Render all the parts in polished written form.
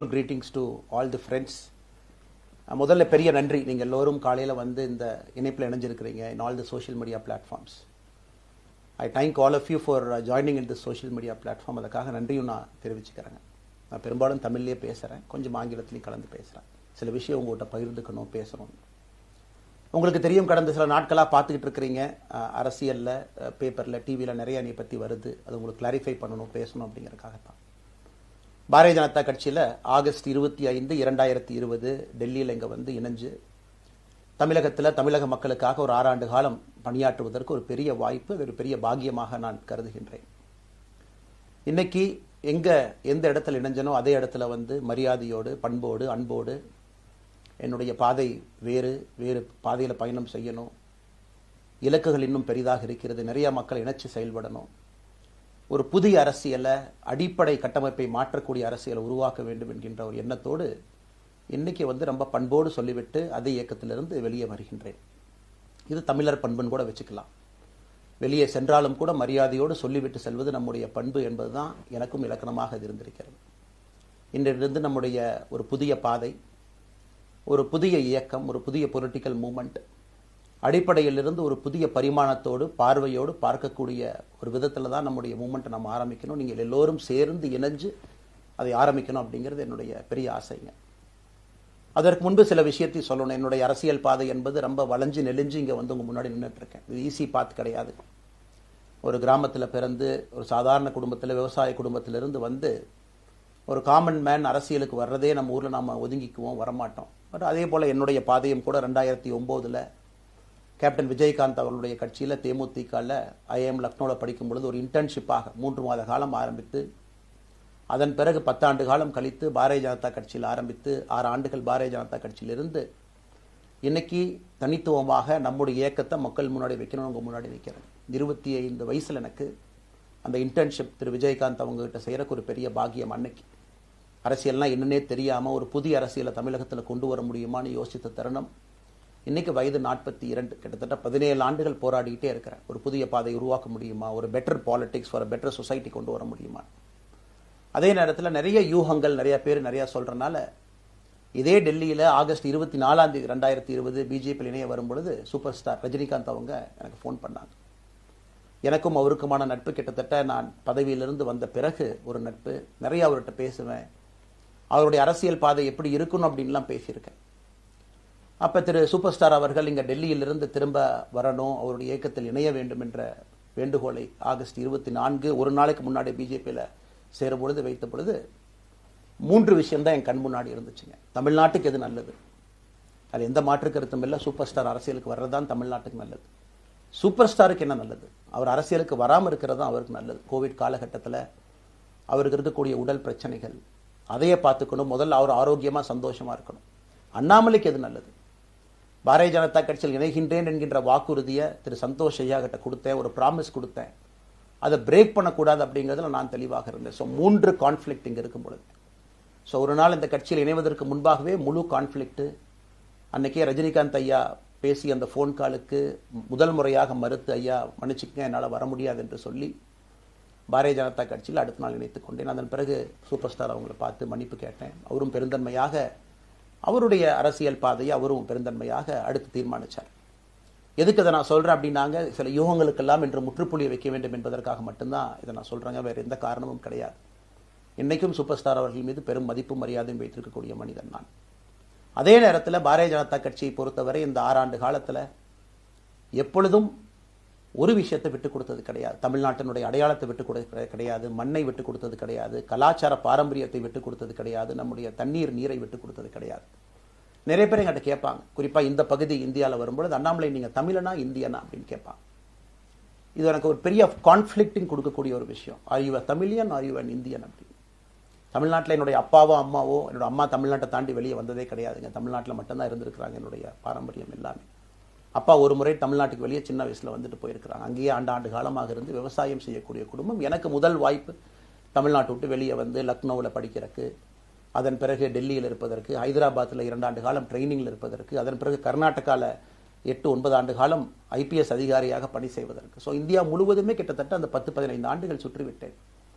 greetings to all the friends. முதல்ல பெரிய நன்றி, நீங்கள் எல்லோரும் காலையில் வந்து இந்த இணைப்பில் இணைஞ்சிருக்கிறீங்க in all the social media platforms. I thank all of you for joining in the social media platform. அதுக்காக நன்றியும் நான் தெரிவிச்சுக்கிறேங்க. நான் பெரும்பாலும் தமிழ்லேயே பேசுகிறேன், கொஞ்சம் ஆங்கிலத்திலையும் கலந்து பேசுகிறேன். சில விஷயம் உங்கள்கிட்ட பகிர்ந்துக்கணும், பேசணும். உங்களுக்கு தெரியும், கடந்த சில நாட்களாக பார்த்துக்கிட்டு இருக்கிறீங்க, அரசியலில், பேப்பரில், டிவியில் நிறைய என்னை பற்றி வருது. அது உங்களுக்கு கிளாரிஃபை பண்ணணும், பேசணும் அப்படிங்கிறதுக்காகத்தான். பாரதிய ஜனதா கட்சியில் ஆகஸ்ட் 25, 2020 டெல்லியில் இங்கே வந்து இணைஞ்சு தமிழகத்தில் தமிழக மக்களுக்காக ஒரு 6 ஆண்டு காலம் பணியாற்றுவதற்கு ஒரு பெரிய வாய்ப்பு, அது ஒரு பெரிய பாக்கியமாக நான் கருதுகின்றேன். இன்னைக்கு எந்த இடத்துல இணைஞ்சனோ அதே இடத்துல வந்து மரியாதையோடு, பண்போடு, அன்போடு என்னுடைய பாதை வேறு பாதையில் பயணம் செய்யணும். இலக்குகள் இன்னும் பெரிதாக இருக்கிறது, நிறைய மக்களை இணைச்சு செயல்படணும். ஒரு புதிய அரசியலை, அடிப்படை கட்டமைப்பை மாற்றக்கூடிய அரசியலை உருவாக்க வேண்டும் என்கின்ற ஒரு எண்ணத்தோடு இன்னைக்கு வந்து ரொம்ப பண்போடு சொல்லிவிட்டு அதே இயக்கத்திலிருந்து வெளியே வருகின்றேன். இது தமிழர் பண்புன்னு கூட வச்சுக்கலாம். வெளியே சென்றாலும் கூட மரியாதையோடு சொல்லிவிட்டு செல்வது நம்முடைய பண்பு என்பதுதான் எனக்கும் இலக்கணமாக இது இருந்திருக்கிறது. இன்றிலிருந்து நம்முடைய ஒரு புதிய பாதை, ஒரு புதிய இயக்கம், ஒரு புதிய பொலிட்டிக்கல் மூமெண்ட், அடிப்படையிலிருந்து ஒரு புதிய பரிமாணத்தோடு, பார்வையோடு பார்க்கக்கூடிய ஒரு விதத்தில் தான் நம்முடைய மூமெண்ட்டை நம்ம ஆரம்பிக்கணும். நீங்கள் எல்லோரும் சேர்ந்து இணைஞ்சு அதை ஆரம்பிக்கணும் அப்படிங்கிறது என்னுடைய பெரிய ஆசைங்க. அதற்கு முன்பு சில விஷயத்தை சொல்லணும். என்னுடைய அரசியல் பாதை என்பது ரொம்ப வளைஞ்சு நெளிஞ்சு இங்கே வந்து உங்கள் முன்னாடி நின்றுட்டு இருக்கேன். இது ஈஸி பாத் கிடையாது. ஒரு கிராமத்தில் பிறந்து ஒரு சாதாரண குடும்பத்தில், விவசாய குடும்பத்திலிருந்து வந்து ஒரு காமன் மேன் அரசியலுக்கு வர்றதே நம்ம ஊரில் நாம் ஒதுங்கிக்குவோம், வரமாட்டோம். பட் அதே போல் என்னுடைய பாதையும் கூட 2009 கேப்டன் விஜயகாந்த் அவர்களுடைய கட்சியில் தேமுதிகவில் ஐஎம் லக்னோவில் படிக்கும் பொழுது ஒரு இன்டர்ன்ஷிப்பாக 3 மாத காலம் ஆரம்பித்து, அதன் பிறகு 10 ஆண்டு காலம் கழித்து பாரதிய ஜனதா கட்சியில் ஆரம்பித்து 6 ஆண்டுகள் பாரதிய ஜனதா கட்சியிலிருந்து இன்னைக்கு தனித்துவமாக நம்முடைய இயக்கத்தை மக்கள் முன்னாடி வைக்கணும், உங்கள் முன்னாடி வைக்கிறேன். 25 வயசில் எனக்கு அந்த இன்டர்ன்ஷிப் திரு விஜயகாந்த் அவங்ககிட்ட செய்கிறக்கு ஒரு பெரிய பாக்கியம். அன்னைக்கு அரசியல்னால் என்னன்னே தெரியாமல் ஒரு புதிய அரசியலை தமிழகத்தில் கொண்டு வர முடியுமான்னு யோசித்த தருணம். இன்னைக்கு வயது 42, கிட்டத்தட்ட 17 ஆண்டுகள் போராடிக்கிட்டே இருக்கிறேன். ஒரு புதிய பாதை உருவாக்க முடியுமா, ஒரு பெட்டர் பாலிடிக்ஸ், ஒரு பெட்டர் சொசைட்டி கொண்டு வர முடியுமா. அதே நேரத்தில் நிறைய யூகங்கள், நிறைய பேர் நிறையா சொல்கிறனால இதே டெல்லியில் ஆகஸ்ட் 24, 2020 பிஜேபியில் இணைய வரும் பொழுது சூப்பர் ஸ்டார் ரஜினிகாந்த் அவங்க எனக்கு ஃபோன் பண்ணாங்க. எனக்கும் அவருக்குமான நட்பு கிட்டத்தட்ட நான் பதவியிலிருந்து வந்த பிறகு ஒரு நட்பு. நிறைய அவர்கிட்ட பேசுவேன். அவருடைய அரசியல் பாதை எப்படி இருக்கணும் அப்படின்லாம் பேசியிருக்கேன். அப்போ திரு சூப்பர் ஸ்டார் அவர்கள் இங்கே டெல்லியிலிருந்து திரும்ப வரணும், அவருடைய இயக்கத்தில் இணைய வேண்டும் என்ற வேண்டுகோளை ஆகஸ்ட் 24 ஒரு நாளைக்கு முன்னாடி பிஜேபியில் சேரும் பொழுது வைத்த பொழுது 3 விஷயம்தான் என் கண் முன்னாடி இருந்துச்சுங்க. தமிழ்நாட்டுக்கு எது நல்லது, அது எந்த மாற்று கருத்தும் இல்லை. சூப்பர் ஸ்டார் அரசியலுக்கு வர்றது தான் தமிழ்நாட்டுக்கு நல்லது. சூப்பர் ஸ்டாருக்கு என்ன நல்லது, அவர் அரசியலுக்கு வராமல் இருக்கிறது தான் அவருக்கு நல்லது. கோவிட் காலகட்டத்தில் அவருக்கு இருக்கக்கூடிய உடல் பிரச்சனைகள், அதையே பார்த்துக்கணும். முதல்ல அவர் ஆரோக்கியமாக சந்தோஷமாக இருக்கணும். அண்ணாமலைக்கு எது நல்லது, பாரதிய ஜனதா கட்சியில் இணைகின்றேன் என்கின்ற வாக்குறுதியை திரு சந்தோஷ் ஐயா கிட்ட கொடுத்தேன், ஒரு ப்ராமிஸ் கொடுத்தேன். அதை பிரேக் பண்ணக்கூடாது அப்படிங்கிறதுல நான் தெளிவாக இருந்தேன். ஸோ 3 கான்ஃப்ளிக்ட் இங்கே இருக்கும் பொழுது, ஸோ ஒரு நாள் இந்த கட்சியில் இணைவதற்கு முன்பாகவே முழு கான்ஃப்ளிக்ட். அன்னைக்கே ரஜினிகாந்த் ஐயா பேசி அந்த ஃபோன் காலுக்கு முதல் முறையாக மறுத்து, ஐயா மன்னிச்சுக்கங்க, என்னால் வர முடியாது என்று சொல்லி பாரதிய ஜனதா கட்சியில் அடுத்த நாள் இணைத்துக் கொண்டேன். அதன் பிறகு சூப்பர் ஸ்டார் அவங்களை பார்த்து மன்னிப்பு கேட்டேன். அவரும் பெருந்தன்மையாக அவருடைய அரசியல் பாதையை அவரும் பெருந்தன்மையாக அடுத்து தீர்மானித்தார். எதுக்கு இதை நான் சொல்கிறேன் அப்படின்னாங்க, சில யூகங்களுக்கெல்லாம் இன்று முற்றுப்புள்ளி வைக்க வேண்டும் என்பதற்காக மட்டும்தான் இதை நான் சொல்கிறேங்க, வேறு எந்த காரணமும் கிடையாது. இன்றைக்கும் சூப்பர் ஸ்டார் அவர்கள் மீது பெரும் மதிப்பும் மரியாதையும் வைத்திருக்கக்கூடிய மனிதன் நான். அதே நேரத்தில் பாரதிய ஜனதா கட்சியை பொறுத்தவரை இந்த 6 ஆண்டு காலத்தில் எப்பொழுதும் ஒரு விஷயத்தை விட்டுக் கொடுத்தது கிடையாது. தமிழ்நாட்டினுடைய அடையாளத்தை விட்டுக் கொடுத்தது கிடையாது, மண்ணை விட்டுக் கொடுத்தது கிடையாது, கலாச்சார பாரம்பரியத்தை விட்டுக் கொடுத்தது கிடையாது, நம்முடைய நீரை விட்டுக் கொடுத்தது கிடையாது. நிறைய பேர் எங்கிட்ட கேட்பாங்க, குறிப்பாக இந்த பகுதி இந்தியாவில் வரும்பொழுது, அண்ணாமலை நீங்கள் தமிழனா இந்தியனா அப்படின்னு கேட்பாங்க. இது எனக்கு ஒரு பெரிய கான்ஃப்ளிக்டிங் கொடுக்கக்கூடிய ஒரு விஷயம். Are you a Tamilian, are you an Indian அப்படின்னு. தமிழ்நாட்டில் என்னுடைய அப்பாவோ அம்மாவோ, என்னோட அம்மா தமிழ்நாட்டை தாண்டி வெளியே வந்ததே கிடையாதுங்க. தமிழ்நாட்டில் மட்டும்தான் இருந்திருக்கிறாங்க. என்னுடைய பாரம்பரியம் எல்லாமே. அப்பா ஒரு முறை தமிழ்நாட்டுக்கு வெளியே சின்ன வயசில் வந்துட்டு போயிருக்கிறாங்க. அங்கேயே ஆண்டு காலமாக இருந்து விவசாயம் செய்யக்கூடிய குடும்பம். எனக்கு முதல் வாய்ப்பு தமிழ்நாட்டை விட்டு வெளியே வந்து லக்னோவில் படிக்கிறதுக்கு, அதன் பிறகு டெல்லியில் இருப்பதற்கு, ஹைதராபாத்தில் 2 ஆண்டு காலம் ட்ரைனிங்கில் இருப்பதற்கு, அதன் பிறகு கர்நாடகாவில் 8-9 ஆண்டு காலம் ஐபிஎஸ் அதிகாரியாக பணி செய்வதற்கு. ஸோ இந்தியா முழுவதுமே கிட்டத்தட்ட அந்த 10-15 ஆண்டுகள் சுற்றிவிட்டேன்.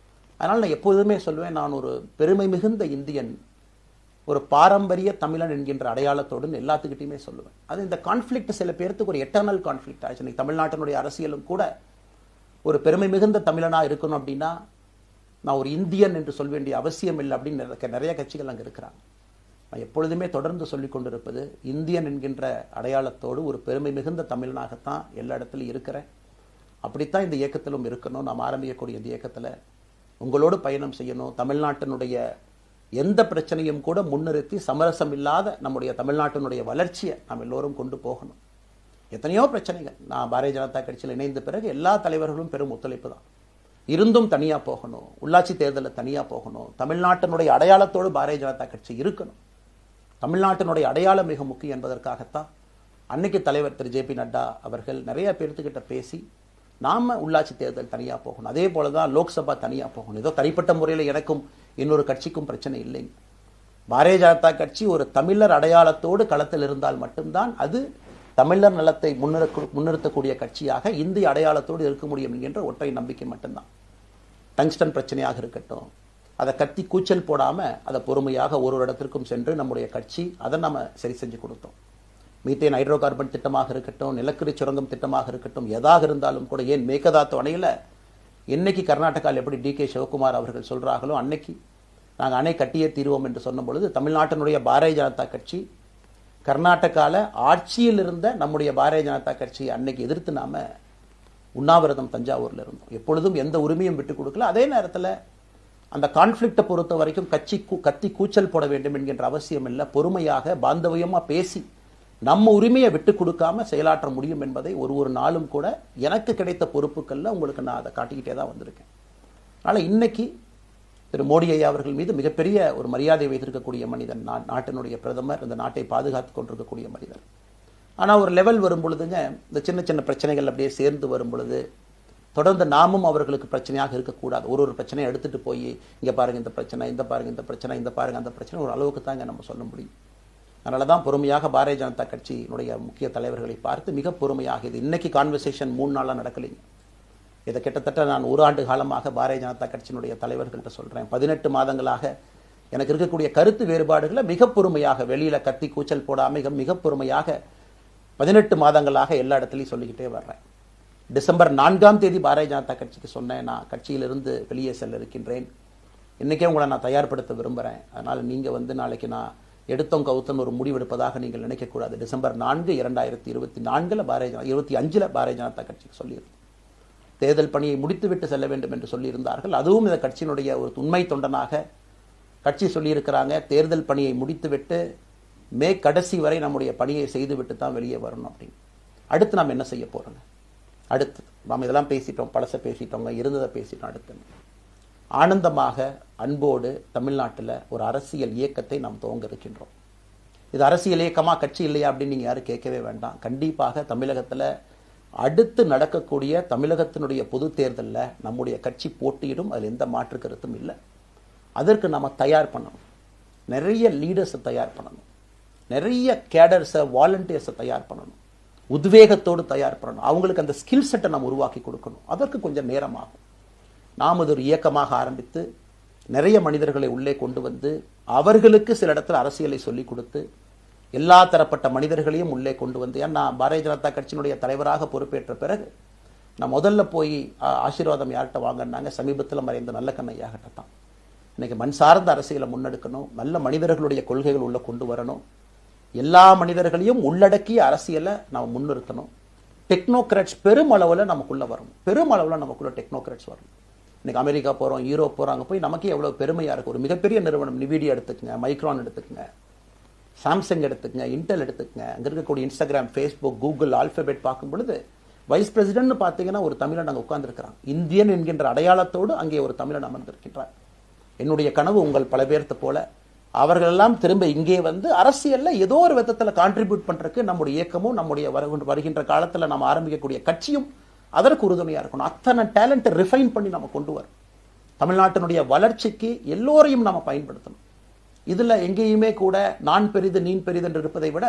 அதனால் நான் எப்போதுமே சொல்வேன், நான் ஒரு பெருமை மிகுந்த இந்தியன். ஒரு பாரம்பரிய தமிழன் என்கின்ற அடையாளத்தோடு எல்லாத்துக்கிட்டையுமே சொல்லுவேன். அது இந்த கான்ஃப்ளிக்ட் சில பேருக்கு ஒரு எட்டர்னல் கான்ஃப்ளிக்ட் ஆச்சு. இன்னைக்கு தமிழ்நாட்டினுடைய அரசியலும் கூட ஒரு பெருமை மிகுந்த தமிழனா இருக்கணும் அப்படின்னா நான் ஒரு இந்தியன் என்று சொல்ல வேண்டிய அவசியம் இல்லை அப்படின்னு நிறைய கட்சிகள் அங்கே இருக்கிறாங்க. நான் எப்பொழுதுமே தொடர்ந்து சொல்லிக் கொண்டிருப்பது இந்தியன் என்கின்ற அடையாளத்தோடு ஒரு பெருமை மிகுந்த தமிழனாகத்தான் எல்லா இடத்துலையும் இருக்கிறேன். அப்படித்தான் இந்த இயக்கத்திலும் இருக்கணும். நாம் ஆரம்பிக்கக்கூடிய இந்த இயக்கத்தில் உங்களோடு பயணம் செய்யணும். தமிழ்நாட்டினுடைய எந்த பிரச்சனையும் கூட முன்னிறுத்தி சமரசம் இல்லாத நம்முடைய தமிழ்நாட்டினுடைய வளர்ச்சியை நாம் எல்லோரும் கொண்டு போகணும். எத்தனையோ பிரச்சனைகள். நான் பாரதிய ஜனதா கட்சியில் இணைந்த பிறகு எல்லா தலைவர்களும் பெரும் ஒத்துழைப்பு தான். இருந்தும் தனியாக போகணும், உள்ளாட்சி தேர்தலில் தனியாக போகணும், தமிழ்நாட்டினுடைய அடையாளத்தோடு பாரதிய ஜனதா கட்சி இருக்கணும். தமிழ்நாட்டினுடைய அடையாளம் மிக முக்கியம் என்பதற்காகத்தான் அன்னைக்கு தலைவர் திரு ஜே.பி. நட்டா அவர்கள் நிறைய பேர்த்துக்கிட்ட பேசி நாம உள்ளாட்சி தேர்தல் தனியாக போகணும், அதே போலதான் லோக்சபா தனியாக போகணும். ஏதோ தனிப்பட்ட முறையில் எனக்கும் இன்னொரு கட்சிக்கும் பிரச்சனை இல்லைங்க. பாரதிய ஜனதா கட்சி ஒரு தமிழர் அடையாளத்தோடு களத்தில் இருந்தால் மட்டும்தான் அது தமிழர் நலத்தை முன்னிறுத்தக்கூடிய கட்சியாக இந்திய அடையாளத்தோடு இருக்க முடியும் என்கின்ற ஒற்றை நம்பிக்கை மட்டும்தான். டங்ஸ்டன் பிரச்சனையாக இருக்கட்டும், அதை கத்தி கூச்சல் போடாம அதை பொறுமையாக ஒரு இடத்திற்கும் சென்று நம்முடைய கட்சி அதை நம்ம சரி செஞ்சு கொடுத்தோம். மீத்தேன் ஹைட்ரோ கார்பன் திட்டமாக இருக்கட்டும், நிலக்கரி சுரங்கம் திட்டமாக இருக்கட்டும், எதாக இருந்தாலும் கூட, ஏன் மேகதாத்து அணையில் இன்னைக்கு கர்நாடகாவில் எப்படி டி.கே. சிவகுமார் அவர்கள் சொல்றாங்களோ அன்னைக்கு நாங்கள் அணை கட்டியே தீர்வோம் என்று சொன்ன பொழுது தமிழ்நாட்டினுடைய பாரதிய ஜனதா கட்சி கர்நாடகாவில் ஆட்சியில் இருந்த நம்முடைய பாரதிய ஜனதா கட்சி அன்னைக்கு எதிர்த்து நாம உண்ணாவிரதம் தஞ்சாவூரில் இருந்தோம். எப்பொழுதும் எந்த உரிமையும் விட்டு கொடுக்கல. அதே நேரத்தில் அந்த கான்ஃப்ளிக்டை பொறுத்த வரைக்கும் கத்தி கூச்சல் போட வேண்டும் என்கின்ற அவசியம் இல்லை. பொறுமையாக பாந்தவியமா பேசி நம்ம உரிமையை விட்டு கொடுக்காம செயலாற்ற முடியும் என்பதை ஒரு நாளும் கூட எனக்கு கிடைத்த பொறுப்புகள்ல உங்களுக்கு நான் அதை காட்டிக்கிட்டே தான் வந்திருக்கேன். அதனால இன்னைக்கு திரு மோடி ஐயா அவர்கள் மீது மிகப்பெரிய ஒரு மரியாதை வைத்திருக்கக்கூடிய மனிதன், நாட்டினுடைய பிரதமர், இந்த நாட்டை பாதுகாத்து கொண்டிருக்கக்கூடிய மனிதர். ஆனால் ஒரு லெவல் வரும் பொழுதுங்க, இந்த சின்ன சின்ன பிரச்சனைகள் அப்படியே சேர்ந்து வரும் பொழுது தொடர்ந்து நாமும் அவர்களுக்கு பிரச்சனையாக இருக்கக்கூடாது. ஒரு பிரச்சனையை எடுத்துட்டு போய் இங்க பாருங்க இந்த பிரச்சனை, இந்த பாருங்க இந்த பிரச்சனை, இந்த பாருங்க அந்த பிரச்சனை, ஒரு அளவுக்கு தாங்க நம்ம சொல்ல முடியும். அதனால தான் பொறுமையாக பாரதிய ஜனதா கட்சியினுடைய முக்கிய தலைவர்களை பார்த்து மிக பொறுமையாக, இது இன்னைக்கு கான்வர்சேஷன் 3 நாளாக நடக்கலைங்க. இதை கிட்டத்தட்ட நான் 1 ஆண்டு காலமாக பாரதிய ஜனதா கட்சியினுடைய தலைவர்கள்ட்ட சொல்றேன். 18 மாதங்களாக எனக்கு இருக்கக்கூடிய கருத்து வேறுபாடுகளை மிக பொறுமையாக, வெளியில கத்தி கூச்சல் போடாம மிக பொறுமையாக 18 மாதங்களாக எல்லா இடத்துலையும் சொல்லிக்கிட்டே வர்றேன். டிசம்பர் 4ஆம் தேதி பாரதிய ஜனதா கட்சிக்கு சொன்னேன், நான் கட்சியிலிருந்து வெளியே செல்ல இருக்கின்றேன், இன்னைக்கே உங்களை நான் தயார்படுத்த விரும்புகிறேன். அதனால் நீங்கள் நாளைக்கு நான் எடுத்தோம் கவுத்தம் ஒரு முடிவெடுப்பதாக நீங்கள் நினைக்கக்கூடாது. டிசம்பர் 4, 2024 25 பாரதிய ஜனதா கட்சிக்கு சொல்லியிருந்தேன். தேர்தல் பணியை முடித்துவிட்டு செல்ல வேண்டும் என்று சொல்லியிருந்தார்கள். அதுவும் இந்த கட்சியினுடைய ஒரு உண்மை தொண்டனாக கட்சி சொல்லியிருக்கிறாங்க, தேர்தல் பணியை முடித்துவிட்டு மே கடைசி வரை நம்முடைய பணியை செய்துவிட்டு தான் வெளியே வரணும் அப்படின்னு. அடுத்து நாம் என்ன செய்ய போறோங்க? அடுத்து நாம் இதெல்லாம் பேசிட்டோம், பழச பேசிட்டோங்க, இருந்ததை பேசிட்டோம். அடுத்து ஆனந்தமாக அன்போடு தமிழ்நாட்டில் ஒரு அரசியல் இயக்கத்தை நாம் துவங்க இருக்கின்றோம். இது அரசியல் இயக்கமா கட்சி இல்லையா அப்படின்னு நீங்க யாரும் கேட்கவே வேண்டாம். கண்டிப்பாக தமிழகத்தில் அடுத்து நடக்கக்கூடிய தமிழகத்தினுடைய பொது தேர்தலில் நம்முடைய கட்சி போட்டியிடும், அதில் எந்த மாற்று கருத்தும் இல்லை. அதற்கு நம்ம தயார் பண்ணணும், நிறைய லீடர்ஸை தயார் பண்ணணும், நிறைய கேடர்ஸை வாலண்டியர்ஸை தயார் பண்ணணும், உத்வேகத்தோடு தயார் பண்ணணும், அவங்களுக்கு அந்த ஸ்கில் செட்டை நம்ம உருவாக்கி கொடுக்கணும். அதற்கு கொஞ்சம் நேரம் ஆகும். நாம் அது ஒரு இயக்கமாக ஆரம்பித்து நிறைய மனிதர்களை உள்ளே கொண்டு வந்து அவர்களுக்கு சில இடத்துல அரசியலை சொல்லிக் கொடுத்து எல்லா தரப்பட்ட மனிதர்களையும் உள்ளே கொண்டு வந்து, ஏன்னா பாரதிய ஜனதா கட்சியினுடைய தலைவராக பொறுப்பேற்ற பிறகு நான் முதல்ல போய் ஆசீர்வாதம் யார்கிட்ட வாங்கினாங்க, சமீபத்தில் மறைந்த நல்ல கண்ணையாகிட்ட தான். இன்னைக்கு மண் சார்ந்த அரசியலை முன்னெடுக்கணும், நல்ல மனிதர்களுடைய கொள்கைகள் உள்ள கொண்டு வரணும், எல்லா மனிதர்களையும் உள்ளடக்கிய அரசியலை நாம் முன்னிறுத்தணும். டெக்னோக்ராட்ஸ் பெருமளவில் நமக்குள்ள வரணும், பெருமளவில் நமக்குள்ள டெக்னோக்ராட்ஸ் வரணும். இன்னைக்கு அமெரிக்கா போறோம், யூரோப் போறோம், அங்கே போய் நமக்கே எவ்வளவு பெருமையா இருக்கு. ஒரு மிகப்பெரிய நிறுவனம் நிவிடியா எடுத்துக்கங்க, மைக்ரான் எடுத்துக்கங்க, சாம்சங் எடுத்துக்கங்க, இன்டெல் எடுத்துக்கங்க, அங்கே இருக்கக்கூடிய இன்ஸ்டாகிராம், ஃபேஸ்புக், கூகுள், ஆல்பபெட் பார்க்கும் பொழுது வைஸ் பிரசிடென்ட் பார்த்தீங்கன்னா ஒரு தமிழன் அங்கே உட்கார்ந்துருக்கிறான். இந்தியன் என்கின்ற அடையாளத்தோடு அங்கே ஒரு தமிழன் அமர்ந்திருக்கின்றார். என்னுடைய கனவு உங்கள் பல பேர்த்த போல அவர்கள் எல்லாம் திரும்ப இங்கே வந்து அரசியல்ல ஏதோ ஒரு விதத்தில் கான்ட்ரிபியூட் பண்றதுக்கு நம்முடைய இயக்கமும் நம்முடைய வருகின்ற காலத்தில் நம்ம ஆரம்பிக்கக்கூடிய கட்சியும் அதற்கு உறுதுணையா இருக்கணும். அத்தனை டேலண்ட்டை ரிஃபைன் பண்ணி நம்ம கொண்டு வரோம். தமிழ்நாட்டினுடைய வளர்ச்சிக்கு எல்லோரையும் நம்ம பயன்படுத்தணும். இதுல எங்கேயுமே கூட நான் பெரிது நீ பெரிது என்று இருப்பதை விட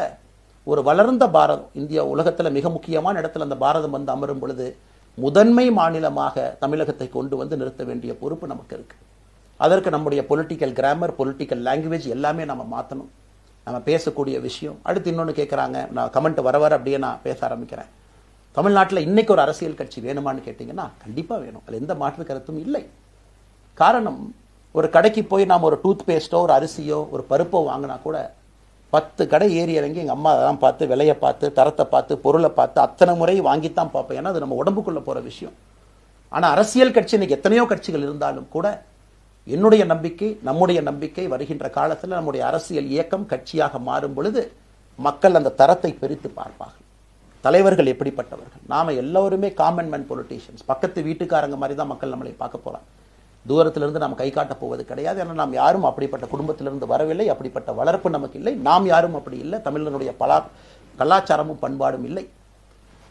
ஒரு வளர்ந்த பாரதம், இந்தியா உலகத்துல மிக முக்கியமான இடத்துல அந்த பாரதம் வந்து அமரும் பொழுது முதன்மை மாநிலமாக தமிழகத்தை கொண்டு வந்து நிறுத்த வேண்டிய பொறுப்பு நமக்கு இருக்கு. அதற்கு நம்முடைய பொலிட்டிக்கல் கிராமர், பொலிட்டிக்கல் லாங்குவேஜ் எல்லாமே நம்ம மாற்றணும். நம்ம பேசக்கூடிய விஷயம். அடுத்து இன்னொன்று கேட்குறாங்க, நான் கமெண்ட் வர அப்படியே நான் பேச ஆரம்பிக்கிறேன். தமிழ்நாட்டில் இன்னைக்கு ஒரு அரசியல் கட்சி வேணுமான்னு கேட்டிங்கன்னா கண்டிப்பாக வேணும். அதில் எந்த மாற்று கருத்தும் இல்லை. காரணம், ஒரு கடைக்கு போய் நாம் ஒரு டூத் பேஸ்ட்டோ ஒரு அரிசியோ ஒரு பருப்போ வாங்கினா கூட 10 கடை ஏறி இறங்கி எங்கள் அம்மா அதெல்லாம் பார்த்து, விலையை பார்த்து, தரத்தை பார்த்து, பொருளை பார்த்து அத்தனை முறை வாங்கித்தான் பார்ப்பேன். ஏன்னா அது நம்ம உடம்புக்குள்ளே போகிற விஷயம். ஆனால் அரசியல் கட்சி இன்னைக்கு எத்தனையோ கட்சிகள் இருந்தாலும் கூட என்னுடைய நம்பிக்கை, நம்முடைய நம்பிக்கை, வருகின்ற காலத்தில் நம்முடைய அரசியல் இயக்கம் கட்சியாக மாறும் பொழுது மக்கள் அந்த தரத்தை பிரித்து பார்ப்பார்கள். தலைவர்கள் எப்படிப்பட்டவர்கள்? நாம எல்லோருமே காமன் மேன் பொலிட்டீஷியன்ஸ். பக்கத்து வீட்டுக்காரங்க மாதிரி தான் மக்கள் நம்மளை பார்க்க போறாங்க. தூரத்திலிருந்து நாம் கை காட்ட போவது கிடையாது. ஏன்னா நாம் யாரும் அப்படிப்பட்ட குடும்பத்திலிருந்து வரவில்லை, அப்படிப்பட்ட வளர்ப்பு நமக்கு இல்லை, நாம் யாரும் அப்படி இல்லை, தமிழனுடைய கலாச்சாரமும் பண்பாடும் இல்லை.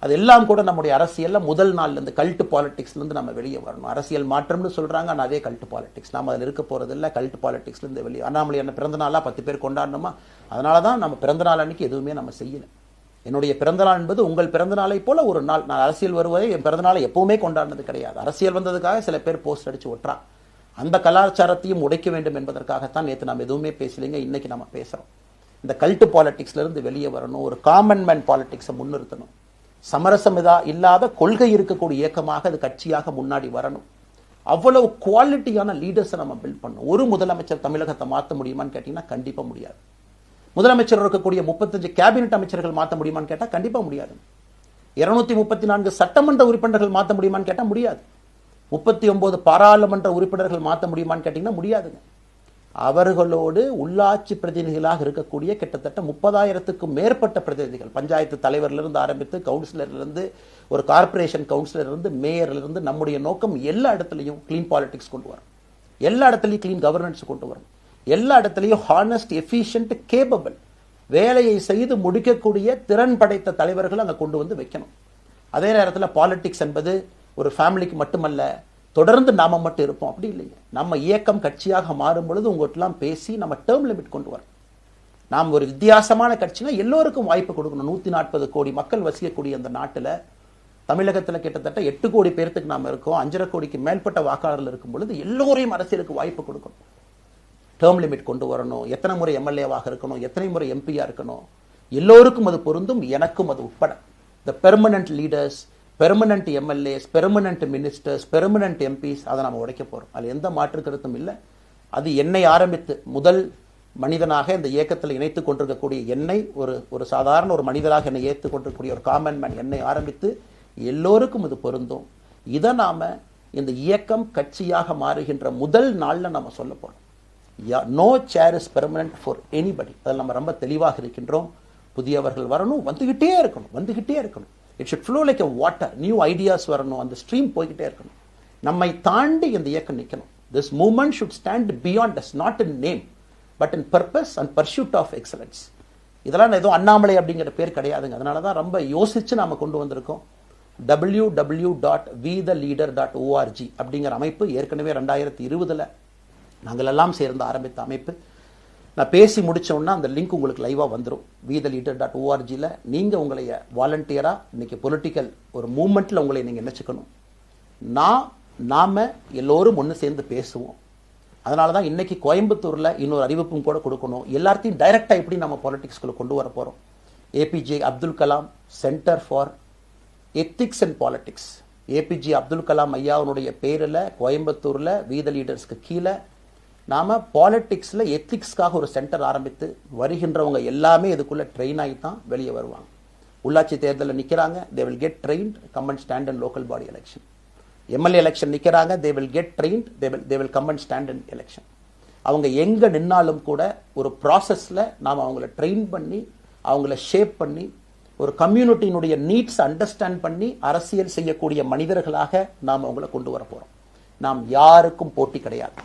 அதெல்லாம் கூட நம்முடைய அரசியல்ல முதல் நாள்ல இருந்து கல்ட் பாலிடிக்ஸ்ல இருந்து நம்ம வெளியே வரணும். அரசியல் மாற்றம்னு சொல்றாங்க, ஆனால் அதே கல்ட் பாலிடிக்ஸ். நாம அதில் இருக்க போறது இல்லை. கல்ட் பாலிடிக்ஸ்ல இருந்து வெளியே. அண்ணாமலை என்ன பிறந்த நாளா 10 பேர் கொண்டாடணுமா? அதனாலதான் நம்ம பிறந்த நாள் அன்னைக்கு எதுவுமே நம்ம செய்யல. என்னுடைய பிறந்தநாள் என்பது உங்கள் பிறந்தநாளை போல ஒரு நாள். நான் அரசியல் வருவதை என் பிறந்தநாளை எப்பவுமே கொண்டாடினது கிடையாது. அரசியல் வந்ததுக்காக சில பேர் போஸ்ட் அடிச்சு ஒட்டுறான். அந்த கலாச்சாரத்தையும் உடைக்க வேண்டும் என்பதற்காகத்தான் நேற்று நாம் எதுவுமே பேசலைங்க, இன்னைக்கு நம்ம பேசுறோம். இந்த கல்ட் பாலிடிக்ஸ்ல இருந்து வெளியே வரணும். ஒரு காமன் மேன் பாலிடிக்ஸை முன்னிறுத்தணும். சமரசம் இல்லாத கொள்கை இருக்கக்கூடிய இயக்கமாக அது கட்சியாக முன்னாடி வரணும். அவ்வளவு குவாலிட்டியான லீடர்ஸை நம்ம பில்ட் பண்ணணும். ஒரு முதலமைச்சர் தமிழகத்தை மாற்ற முடியுமான்னு கேட்டீங்கன்னா கண்டிப்பா முடியாது. முதலமைச்சர் இருக்கக்கூடிய 35 கேபினெட் அமைச்சர்கள் மாற்ற முடியுமான்னு கேட்டா கண்டிப்பா முடியாது. 234 சட்டமன்ற உறுப்பினர்கள் மாற்ற முடியுமான்னு கேட்டா முடியாது. 39 பாராளுமன்ற உறுப்பினர்கள் மாற்ற முடியுமான்னு கேட்டீங்கன்னா முடியாதுங்க. அவர்களோடு உள்ளாட்சி பிரதிநிதிகளாக இருக்கக்கூடிய கிட்டத்தட்ட 30,000க்கும் மேற்பட்ட பிரதிநிதிகள், பஞ்சாயத்து தலைவரிலிருந்து ஆரம்பித்து கவுன்சிலரிலிருந்து ஒரு கார்பரேஷன் கவுன்சிலரிலிருந்து மேயரிலிருந்து, நம்முடைய நோக்கம் எல்லா இடத்துலையும் கிளீன் பாலிடிக்ஸ் கொண்டு வரும், எல்லா இடத்துலையும் கிளீன் கவர்னன்ஸ் கொண்டு வரும், எல்லா இடத்துலையும் ஹானஸ்ட், எஃபிஷியன்ட், கேபபிள், வேலையை செய்து முடிக்கக்கூடிய திறன் படைத்த தலைவர்கள் அங்கே கொண்டு வந்து வைக்கணும். அதே நேரத்தில் பாலிடிக்ஸ் என்பது ஒரு ஃபேமிலிக்கு மட்டுமல்ல, தொடர்ந்து நாம மட்டும் இருப்போம் அப்படி இல்லைங்க. நம்ம இயக்கம் கட்சியாக மாறும் பொழுது உங்கள்கிட்டலாம் பேசி நம்ம டேர்ம் லிமிட் கொண்டு வரோம். நாம் ஒரு வித்தியாசமான கட்சினா எல்லோருக்கும் வாய்ப்பு கொடுக்கணும். 140 கோடி மக்கள் வசிக்கக்கூடிய அந்த நாட்டில், தமிழகத்தில் கிட்டத்தட்ட 8 கோடி பேர்த்துக்கு நாம் இருக்கோம். 5.5 கோடிக்கு மேற்பட்ட வாக்காளர்கள் இருக்கும் பொழுது எல்லோரையும் அரசியலுக்கு வாய்ப்பு கொடுக்கணும். டேர்ம் லிமிட் கொண்டு வரணும். எத்தனை முறை எம்எல்ஏவாக இருக்கணும், எத்தனை முறை எம்பியா இருக்கணும், எல்லோருக்கும் அது பொருந்தும், எனக்கும் அது உட்பட. The permanent leaders, permanent MLAs, permanent ministers, permanent MPs, அதை நம்ம உடைக்க போறோம். அதில் எந்த மாற்று கருத்தும் இல்லை. அது என்னை ஆரம்பித்து முதல் மனிதனாக இந்த இயக்கத்தில் இணைத்துக் கொண்டிருக்கக்கூடிய என்னை, ஒரு சாதாரண ஒரு மனிதராக என்னை ஏற்றுக் கொண்டிருக்கக்கூடிய ஒரு காமன் மேன் என்னை ஆரம்பித்து எல்லோருக்கும் இது பொருந்தும். இதை நாம இந்த இயக்கம் கட்சியாக மாறுகின்ற முதல் நாள்ல நம்ம சொல்ல போறோம். No chair is permanent for anybody. அதில் நம்ம ரொம்ப தெளிவாக இருக்கின்றோம். புதியவர்கள் வரணும், வந்துகிட்டே இருக்கணும், வந்துகிட்டே இருக்கணும். It should flow like a water. New ideas வரணும், அந்த ஸ்ட்ரீம் போய்கிட்டே இருக்கணும். நம்மை தாண்டி இந்த இயக்கம் நிற்கணும். This movement should stand beyond us, not in name but in purpose and pursuit of excellence. இதெல்லாம் ஏதோ அண்ணாமலை அப்படிங்கிற பேர் கிடையாதுங்க. அதனால தான் ரொம்ப யோசிச்சு நாம கொண்டு வந்திருக்கோம். www.vetheleader.org அப்படிங்கிற அமைப்பு ஏற்கனவே 2020 நாங்கள் எல்லாம் சேர்ந்து ஆரம்பித்த அமைப்பு. நான் பேசி முடிச்சோன்னா அந்த லிங்க் உங்களுக்கு லைவா வந்துடும். vetheleader.org-ல நீங்க உங்களை வாலண்டியரா இன்னைக்கு பொலிட்டிக்கல் ஒரு மூவ்மெண்ட்ல உங்களை நீங்க நினைச்சுக்கணும். நாம எல்லோரும் ஒன்று சேர்ந்து பேசுவோம். அதனாலதான் இன்னைக்கு கோயம்புத்தூர்ல இன்னொரு அறிவிப்பும் கூட கொடுக்கணும். எல்லாத்தையும் டைரக்டா எப்படி நம்ம பாலிடிக்ஸ்குள்ள கொண்டு வர போறோம். APJ Abdul Kalam centre for ethics and politics, APJ Abdul Kalam ஐயாவுடைய பேரில் கோயம்புத்தூர்ல வீத லீடர்ஸ்க்கு கீழே நாம பாலிடிக்ஸ்ல எத்திக்ஸ்க்காக ஒரு சென்டர் ஆரம்பித்து வருகின்றவங்க எல்லாமே இதுக்குள்ள ட்ரெயின் ஆகி தான் வெளியே வருவாங்க. உள்ளாட்சி தேர்தலில் நிற்கிறாங்க, they will get trained, come and stand in local body election. MLA election நிற்கிறாங்க, they will get trained, they will come and stand in election. அவங்க எங்க நின்னாலும் கூட ஒரு ப்ராசஸ்ல நாம் அவங்கள ட்ரெயின் பண்ணி, அவங்கள ஷேப் பண்ணி, ஒரு கம்யூனிட்டியினுடைய நீட்ஸ் அண்டர்ஸ்டாண்ட் பண்ணி அரசியல் செய்யக்கூடிய மனிதர்களாக நாம் அவங்கள கொண்டு வர போறோம். நாம் யாருக்கும் போட்டி கிடையாது.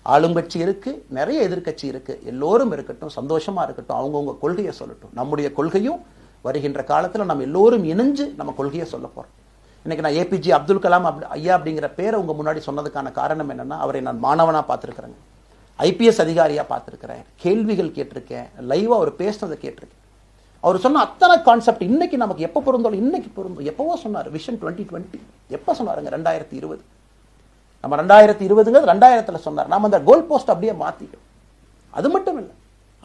ஆளுங்கட்சி இருக்கு, நிறைய எதிர்கட்சி இருக்கு, எல்லோரும் இருக்கட்டும், சந்தோஷமா இருக்கட்டும், அவங்கவுங்க கொள்கையை சொல்லட்டும். நம்முடைய கொள்கையும் வருகின்ற காலத்தில் நம்ம எல்லோரும் இணைஞ்சு நம்ம கொள்கையை சொல்ல போறோம். இன்னைக்கு நான் ஏபிஜே அப்துல் கலாம் ஐயா அப்படிங்கிற பேரை உங்க முன்னாடி சொன்னதுக்கான காரணம் என்னன்னா, அவரை நான் மாணவனா பார்த்திருக்கிறேன், ஐபிஎஸ் அதிகாரியா பார்த்திருக்கிறேன், கேள்விகள் கேட்டிருக்கேன், லைவா அவர் பேசினதை கேட்டிருக்கேன். அவர் சொன்ன அத்தனை கான்செப்ட் இன்னைக்கு நமக்கு எப்ப பொருந்தோம், இன்னைக்கு பொருந்தும். எப்பவோ சொன்னார் விஷன் 2020, எப்ப சொன்னாருங்க 2020. நம்ம 2020 2000 சொன்னார். நாம அந்த கோல் போஸ்ட் அப்படியே மாத்திட்டோம். அது மட்டும் இல்லை,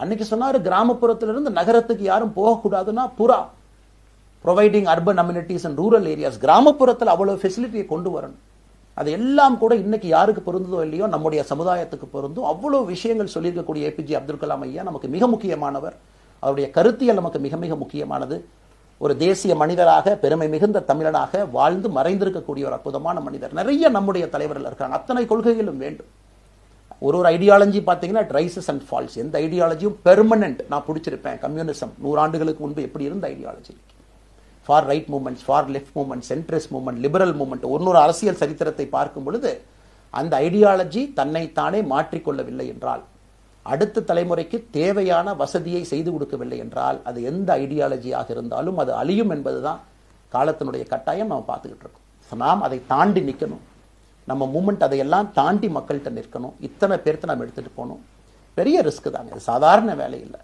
அன்னைக்கு சொன்னாரு கிராமப்புறத்திலிருந்து நகரத்துக்கு யாரும் போகக்கூடாதுன்னா புறா providing urban amenities and rural areas, கிராமப்புறத்தில் அவ்வளவு ஃபெசிலிட்டியை கொண்டு வரணும். அது எல்லாம் கூட இன்னைக்கு யாருக்கு பொருந்ததோ இல்லையோ நம்முடைய சமுதாயத்துக்கு பொருந்தும். அவ்வளவு விஷயங்கள் சொல்லியிருக்கக்கூடிய ஏபிஜே அப்துல் கலாம் ஐயா நமக்கு மிக முக்கியமானவர். அவருடைய கருத்தியல் நமக்கு மிக மிக முக்கியமானது. ஒரு தேசிய மனிதராக, பெருமை மிகுந்த தமிழனாக வாழ்ந்து மறைந்திருக்கக்கூடிய ஒரு அற்புதமான மனிதர். நிறைய நம்முடைய தலைவர்கள் இருக்காங்க. அத்தனை கொள்கைகளும் வேண்டும். ஒரு ஐடியாலஜி பார்த்தீங்கன்னா ரைசஸ் அண்ட் ஃபால்ஸ். எந்த ஐடியாலஜியும் பெர்மனன்ட் நான் பிடிச்சிருப்பேன். கம்யூனிசம் 100 ஆண்டுகளுக்கு முன்பு எப்படி இருந்த ideology, for right movements, for left movement, centrist movement, liberal movement, ஒரு அரசியல் சரித்திரத்தை பார்க்கும் பொழுது அந்த ஐடியாலஜி தன்னைத்தானே மாற்றிக்கொள்ளவில்லை என்றால், அடுத்த தலைமுறைக்கு தேவையான வசதியை செய்து கொடுக்கவில்லை என்றால், அது எந்த ஐடியாலஜியாக இருந்தாலும் அது அழியும் என்பதுதான் காலத்தினுடைய கட்டாயம். நம்ம பார்த்துக்கிட்டு இருக்கோம். நாம் அதை தாண்டி நிற்கணும். நம்ம மூமெண்ட் அதையெல்லாம் தாண்டி மக்கள்கிட்ட நிற்கணும். இத்தனை பேர்த்த நம்ம எடுத்துட்டு போகணும். பெரிய ரிஸ்க் தாங்க, இது சாதாரண வேலை இல்லை.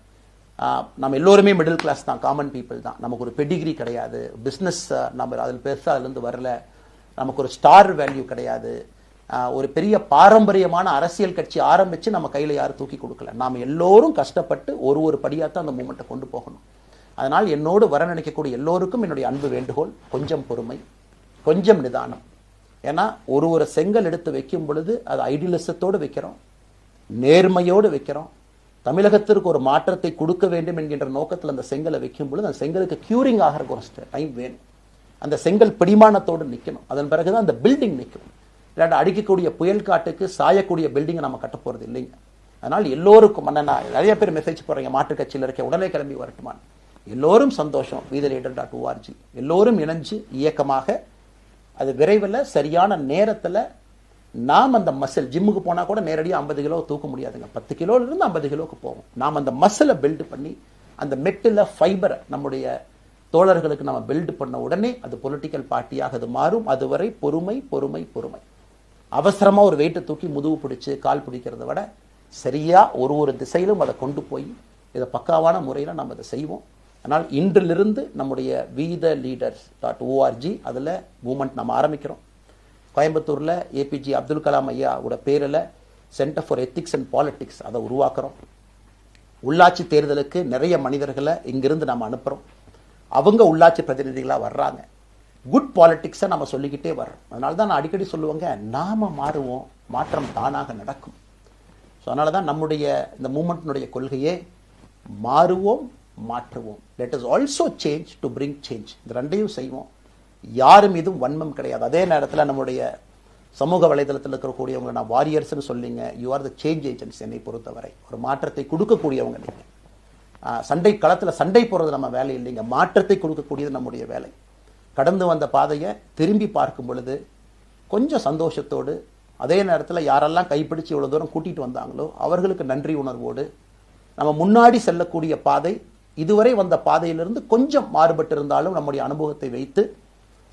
நம்ம எல்லோருமே மிடில் கிளாஸ் தான், காமன் பீப்புள் தான். நமக்கு ஒரு பெடிகிரி கிடையாது, பிஸ்னஸ் நம்ம அதில் பெருசாக அதுலேருந்து வரல, நமக்கு ஒரு ஸ்டார் வேல்யூ கிடையாது, ஒரு பெரிய பாரம்பரியமான அரசியல் கட்சி ஆரம்பித்து நம்ம கையில் யாரும் தூக்கி கொடுக்கல. நாம் எல்லோரும் கஷ்டப்பட்டு ஒரு படியாக தான் அந்த மூமெண்ட்டை கொண்டு போகணும். அதனால் என்னோடு வர நினைக்கக்கூடிய எல்லோருக்கும் என்னுடைய அன்பு வேண்டுகோள், கொஞ்சம் பொறுமை, கொஞ்சம் நிதானம். ஏன்னா ஒரு செங்கல் எடுத்து வைக்கும் பொழுது அது ஐடியலிசத்தோடு வைக்கிறோம், நேர்மையோடு வைக்கிறோம். தமிழகத்திற்கு ஒரு மாற்றத்தை கொடுக்க வேண்டும் என்கின்ற நோக்கத்தில் அந்த செங்கலை வைக்கும் பொழுது அந்த செங்கலுக்கு கியூரிங் ஆகிறதுக்கு ஒரு டைம் வேணும். அந்த செங்கல் பிடிமானத்தோடு நிற்கணும். அதன் பிறகுதான் அந்த பில்டிங் நிற்கும். இல்லாட்டி அடிக்கக்கூடிய புயல் காட்டுக்கு சாயக்கூடிய பில்டிங்கை நம்ம கட்ட போகிறது இல்லைங்க. அதனால் எல்லோருக்கும் நிறைய பேர் மெசேஜ் போடுறீங்க, மாற்றுக் கட்சியில் இருக்க உடனே கிளம்பி வரட்டுமான். எல்லோரும் சந்தோஷம். wetheLeader.org எல்லோரும் இணைஞ்சு இயக்கமாக அது விரைவில் சரியான நேரத்தில் நாம் அந்த மசில், ஜிம்முக்கு போனால் கூட நேரடியாக 50 கிலோ தூக்க முடியாதுங்க, 10 கிலோலேருந்து 50 கிலோக்கு போகும். நாம் அந்த மசிலை பில்டு பண்ணி அந்த மெட்டில் ஃபைபரை நம்முடைய தோழர்களுக்கு நம்ம பில்டு பண்ண உடனே அது பொலிட்டிக்கல் பார்ட்டியாக அது மாறும். அதுவரை பொறுமை பொறுமை பொறுமை. அவசரமாக ஒரு வெயிட்டை தூக்கி முதுகு பிடிச்சி கால் பிடிக்கிறத விட சரியாக ஒரு திசையிலும் அதை கொண்டு போய் இதை பக்காவான முறையில் நம்ம அதை செய்வோம். அதனால் இன்றிலிருந்து நம்முடைய wetheLeaders.org அதில் மூமெண்ட் நம்ம ஆரம்பிக்கிறோம். கோயம்புத்தூரில் ஏபிஜே அப்துல் கலாம் ஐயாவோட பேரில் centre for ethics and politics அதை உருவாக்குறோம். உள்ளாட்சி தேர்தலுக்கு நிறைய மனிதர்களை இங்கிருந்து நம்ம அனுப்புகிறோம். அவங்க உள்ளாட்சி பிரதிநிதிகளாக வர்றாங்க. குட் பாலிட்டிக்ஸை நம்ம சொல்லிக்கிட்டே வர்றோம். அதனால தான் நான் அடிக்கடி சொல்லுவாங்க, நாம மாறுவோம், மாற்றம் தானாக நடக்கும். ஸோ அதனால தான் நம்முடைய இந்த மூமெண்ட்டினுடைய கொள்கையே மாறுவோம், மாற்றுவோம். Let us also change to bring change. இந்த ரெண்டையும் செய்வோம். யாரும் இதுவும் வன்மம் கிடையாது. அதே நேரத்தில் நம்முடைய சமூக வலைதளத்தில் இருக்கக்கூடியவங்க நான் வாரியர்ஸ்னு சொல்லிங்க, you are the change agents. என்னை பொறுத்தவரை ஒரு மாற்றத்தை கொடுக்கக்கூடியவங்க நீங்கள். சண்டை களத்தில் சண்டை போடுறது நம்ம வேலை இல்லைங்க, மாற்றத்தை கொடுக்கக்கூடியது நம்முடைய வேலை. கடந்து வந்த பாதையை திரும்பி பார்க்கும் பொழுது கொஞ்சம் சந்தோஷத்தோடு, அதே நேரத்தில் யாரெல்லாம் கைப்பிடிச்சு இவ்வளோ தூரம் கூட்டிகிட்டு வந்தாங்களோ அவர்களுக்கு நன்றி உணர்வோடு, நம்ம முன்னாடி செல்லக்கூடிய பாதை இதுவரை வந்த பாதையிலிருந்து கொஞ்சம் மாறுபட்டு இருந்தாலும் நம்முடைய அனுபவத்தை வைத்து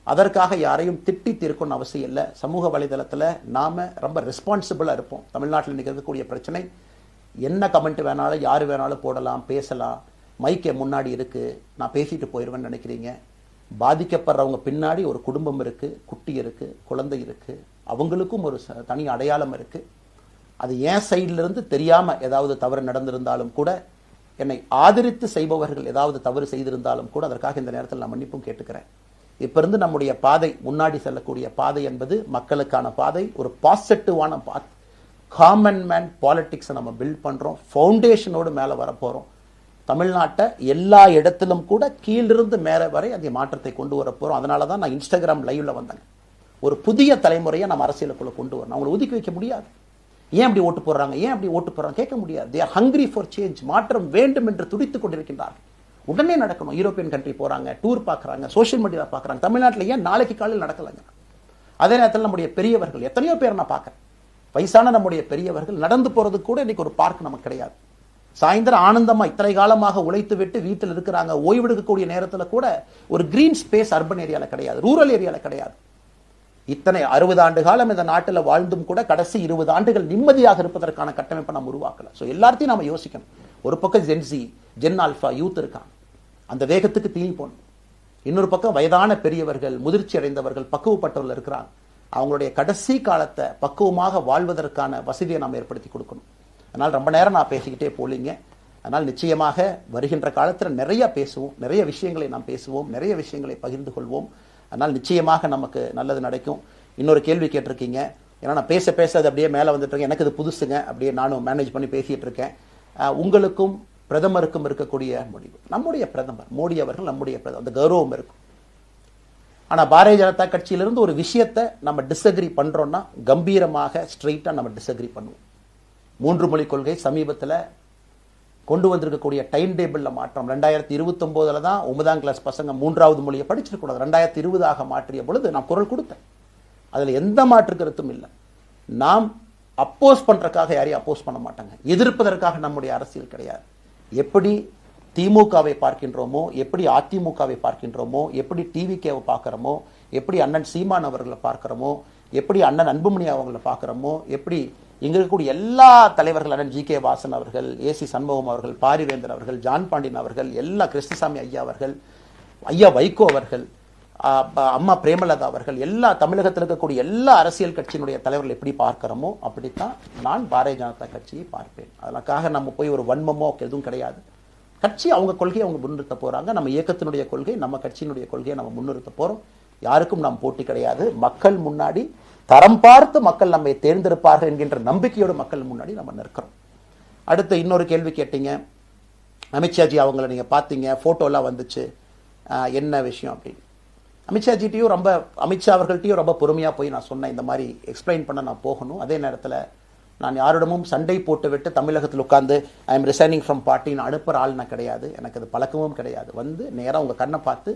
அதற்காக யாரையும் திட்டி தீர்க்கணும்னு அவசியம் இல்லை. சமூக வலைதளத்தில் நாம் ரொம்ப ரெஸ்பான்சிபிளாக இருப்போம். தமிழ்நாட்டில் இன்றைக்கி இருக்கக்கூடிய பிரச்சனை, என்ன கமெண்ட் வேணாலும் யார் வேணாலும் போடலாம், பேசலாம், மைக்கே முன்னாடி இருக்குது, நான் பேசிட்டு போயிடுவேன்னு நினைக்கிறீங்க. பாதிக்கப்படுறவங்க பின்னாடி ஒரு குடும்பம் இருக்குது, குட்டி இருக்குது, குழந்தை இருக்குது, அவங்களுக்கும் ஒரு தனி அடையாளம் இருக்குது. அது என் சைட்லேருந்து தெரியாமல் ஏதாவது தவறு நடந்திருந்தாலும் கூட, என்னை ஆதரித்து செய்பவர்கள் ஏதாவது தவறு செய்திருந்தாலும் கூட அதற்காக இந்த நேரத்தில் நான் மன்னிப்பும் கேட்டுக்கிறேன். இப்போ இருந்து நம்முடைய பாதை, முன்னாடி செல்லக்கூடிய பாதை என்பது மக்களுக்கான பாதை, ஒரு பாசிட்டிவான பாத். காமன் மேன் பாலிட்டிக்ஸை நம்ம பில்ட் பண்ணுறோம். ஃபவுண்டேஷனோடு மேலே வரப்போகிறோம். தமிழ்நாட்டை எல்லா இடத்திலும் கூட கீழிருந்து மேலே வரை அந்த மாற்றத்தை கொண்டு வர போகிறோம். அதனால தான் நான் இன்ஸ்டாகிராம் லைவ்ல வந்தேன். ஒரு புதிய தலைமுறையை நம்ம அரசியலுக்குள்ள கொண்டு வரணும். அவங்களை ஒதுக்கி வைக்க முடியாது. ஏன் அப்படி ஓட்டு போடுறாங்க, ஏன் அப்படி ஓட்டு போடுறாங்க கேட்க முடியாது. They are hungry for change. மாற்றம் வேண்டும் என்று துடித்துக் கொண்டிருக்கின்றார்கள். உடனே நடக்கணும். யூரோப்பியன் கண்ட்ரி போறாங்க, டூர் பார்க்குறாங்க, சோஷியல் மீடியா பார்க்குறாங்க. தமிழ்நாட்டில் ஏன் நாளைக்கு காலையில் நடக்கலைங்க? அதே நேரத்தில் நம்முடைய பெரியவர்கள் எத்தனையோ பேர் நான் பார்க்குறேன். வயசான நம்முடைய பெரியவர்கள் நடந்து போறது கூட இன்னைக்கு ஒரு பார்க் நமக்கு கிடையாது. சாயந்தரம் ஆனந்தமா இத்தனை காலமாக உழைத்து விட்டு வீட்டில் இருக்கிறாங்க. ஓய்வெடுக்கக்கூடிய நேரத்தில் கூட ஒரு கிரீன் ஸ்பேஸ் அர்பன் ஏரியால கிடையாது, ரூரல் ஏரியால கிடையாது. இத்தனை 60 ஆண்டு காலம் இந்த நாட்டில் வாழ்ந்தும் கூட கடைசி 20 ஆண்டுகள் நிம்மதியாக இருப்பதற்கான கட்டமைப்பை நம்ம உருவாக்கல. ஸோ எல்லாத்தையும் நாம யோசிக்கணும். ஒரு பக்கம் ஜென்சி, ஜென் ஆல்பா யூத் இருக்காங்க, அந்த வேகத்துக்கு தீனி போடணும். இன்னொரு பக்கம் வயதான பெரியவர்கள், முதிர்ச்சி அடைந்தவர்கள், பக்குவப்பட்டவர்கள் இருக்கிறாங்க. அவங்களுடைய கடைசி காலத்தை பக்குவமாக வாழ்வதற்கான வசதியை நாம் ஏற்படுத்தி கொடுக்கணும். அதனால் ரொம்ப நேரம் நான் பேசிக்கிட்டே போலிங்க. அதனால் நிச்சயமாக வருகின்ற காலத்தில் நிறைய பேசுவோம், நிறைய விஷயங்களை நாம் பேசுவோம், நிறைய விஷயங்களை பகிர்ந்து கொள்வோம். அதனால் நிச்சயமாக நமக்கு நல்லது நடக்கும். இன்னொரு கேள்வி கேட்டிருக்கீங்க, ஏன்னா நான் பேச பேச அது அப்படியே மேலே வந்துட்டு இருக்கேன், எனக்கு இது புதுசுங்க, அப்படியே நானும் மேனேஜ் பண்ணி பேசிகிட்டு இருக்கேன். உங்களுக்கும் பிரதமருக்கும் இருக்கக்கூடிய முடிவு, நம்முடைய பிரதமர் மோடி அவர்கள் நம்முடைய பிரதமர், அந்த கௌரவம் இருக்கும். ஆனால் பாரதிய ஜனதா கட்சியிலிருந்து ஒரு விஷயத்தை நம்ம டிஸ்அக்ரி பண்ணுறோன்னா கம்பீரமாக ஸ்ட்ரெயிட்டாக நம்ம டிஸ்அக்ரி பண்ணுவோம். 3 மொழி கொள்கை சமீபத்தில் கொண்டு வந்திருக்கக்கூடிய டைம் டேபிளில் மாற்றம் 2029 தான் 9ஆம் கிளாஸ் பசங்க 3வது மொழியை படிச்சிருக்கூடாது, 2020 மாற்றிய பொழுது நான் குரல் கொடுத்தேன். அதில் எந்த மாற்று கருத்தும் இல்லை. நாம் அப்போஸ் பண்ணுறதுக்காக யாரையும் அப்போஸ் பண்ண மாட்டாங்க, எதிர்ப்பதற்காக நம்முடைய அரசியல் கிடையாது. எப்படி திமுகவை பார்க்கின்றோமோ, எப்படி அதிமுகவை பார்க்கின்றோமோ, எப்படி டிவிகேவை பார்க்குறோமோ, எப்படி அண்ணன் சீமான் அவர்களை பார்க்குறோமோ, எப்படி அண்ணன் அன்புமணி அவர்களை பார்க்குறோமோ, எப்படி இங்கே இருக்கக்கூடிய எல்லா தலைவர்கள், அண்ணன் ஜி கே வாசன் அவர்கள், ஏசி சண்முகம் அவர்கள், பாரிவேந்தர் அவர்கள், ஜான் பாண்டியன் அவர்கள், எல்லா கிருஷ்ணசாமி ஐயா அவர்கள், ஐயா வைகோ அவர்கள், அம்மா பிரேமலதா அவர்கள், எல்லா தமிழகத்தில் இருக்கக்கூடிய எல்லா அரசியல் கட்சியினுடைய தலைவர்கள் எப்படி பார்க்கிறோமோ அப்படித்தான் நான் பாரதிய ஜனதா கட்சியை பார்ப்பேன். அதற்காக நம்ம போய் ஒரு வன்மமோ எதுவும் கிடையாது. கட்சி அவங்க கொள்கையை அவங்க முன்னிறுத்த போறாங்க, நம்ம இயக்கத்தினுடைய கொள்கை, நம்ம கட்சியினுடைய கொள்கையை நம்ம முன்னிறுத்த போறோம். யாருக்கும் நாம் போட்டி கிடையாது. மக்கள் முன்னாடி தரம் பார்த்து மக்கள் நம்மை தேர்ந்தெடுப்பார்கள் என்கின்ற நம்பிக்கையோடு மக்கள் முன்னாடி நம்ம நிற்கிறோம். அடுத்து இன்னொரு கேள்வி கேட்டீங்க, அமித்ஷாஜி அவங்கள நீங்க பார்த்தீங்க, போட்டோலாம் வந்துச்சு, என்ன விஷயம் அப்படின்னு. அமித்ஷாஜிட்டையும் அமித்ஷா அவர்கள்ட்டையும் ரொம்ப பொறுமையாக போய் நான் சொன்னேன், இந்த மாதிரி எக்ஸ்பிளைன் பண்ண நான் போகணும். அதே நேரத்தில் நான் யாரிடமும் சண்டை போட்டு விட்டு தமிழகத்தில் உட்காந்து ஐ எம் ரிசைனிங் ஃப்ரம் பார்ட்டின்னு அனுப்புகிற ஆள் நான் கிடையாது, எனக்கு அது பழக்கமும் கிடையாது. வந்து நேராக உங்கள் கண்ணை பார்த்து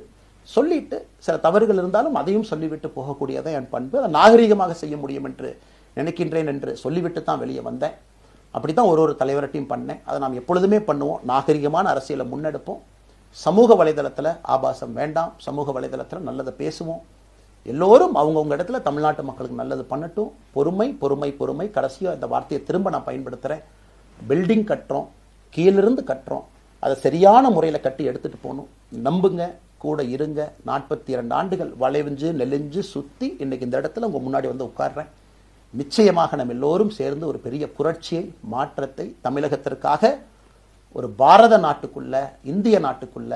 சொல்லிட்டு, சில தவறுகள் இருந்தாலும் அதையும் சொல்லிவிட்டு போகக்கூடியதான் என் பண்பு. அதை நாகரீகமாக செய்ய முடியும் என்று நினைக்கின்றேன் என்று சொல்லிவிட்டு தான் வெளியே வந்தேன். அப்படி தான் ஒரு தலைவர்கிட்டையும் பண்ணேன். அதை நாம் எப்பொழுதுமே பண்ணுவோம். நாகரிகமான அரசியலை முன்னெடுப்போம். சமூக வலைதளத்தில் ஆபாசம் வேண்டாம், சமூக வலைதளத்தில் நல்லதை பேசுவோம். எல்லோரும் அவங்கவுங்க இடத்துல தமிழ்நாட்டு மக்களுக்கு நல்லது பண்ணட்டும். பொறுமை பொறுமை பொறுமை. கடைசியாக இந்த வார்த்தையை திரும்ப நான் பயன்படுத்துகிறேன். பில்டிங் கட்டுறோம், கீழிருந்து கட்டுறோம், அதை சரியான முறையில் கட்டி எடுத்துகிட்டு போகணும். நம்புங்க, கூட இருங்க. 42 ஆண்டுகள் வளைவிஞ்சு நெலிஞ்சு சுற்றி இன்னைக்கு இந்த இடத்துல உங்கள் முன்னாடி வந்து உட்கார்றேன். நிச்சயமாக நம்ம எல்லோரும் சேர்ந்து ஒரு பெரிய புரட்சியை, மாற்றத்தை தமிழகத்திற்காக, ஒரு பாரத நாட்டுக்குள்ள, இந்திய நாட்டுக்குள்ள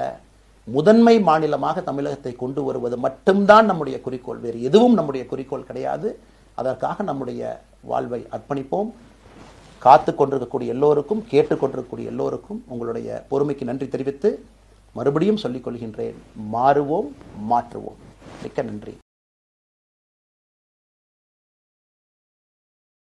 முதன்மை மாநிலமாக தமிழகத்தை கொண்டு வருவது மட்டும்தான் நம்முடைய குறிக்கோள். வேறு எதுவும் நம்முடைய குறிக்கோள் கிடையாது. அதற்காக நம்முடைய வாழ்வை அர்ப்பணிப்போம். காத்து கொண்டிருக்கக்கூடிய எல்லோருக்கும், கேட்டுக்கொண்டிருக்கக்கூடிய எல்லோருக்கும் உங்களுடைய பொறுமைக்கு நன்றி தெரிவித்து மறுபடியும் சொல்லிக் கொள்கின்றேன். மாறுவோம், மாற்றுவோம். மிக்க நன்றி.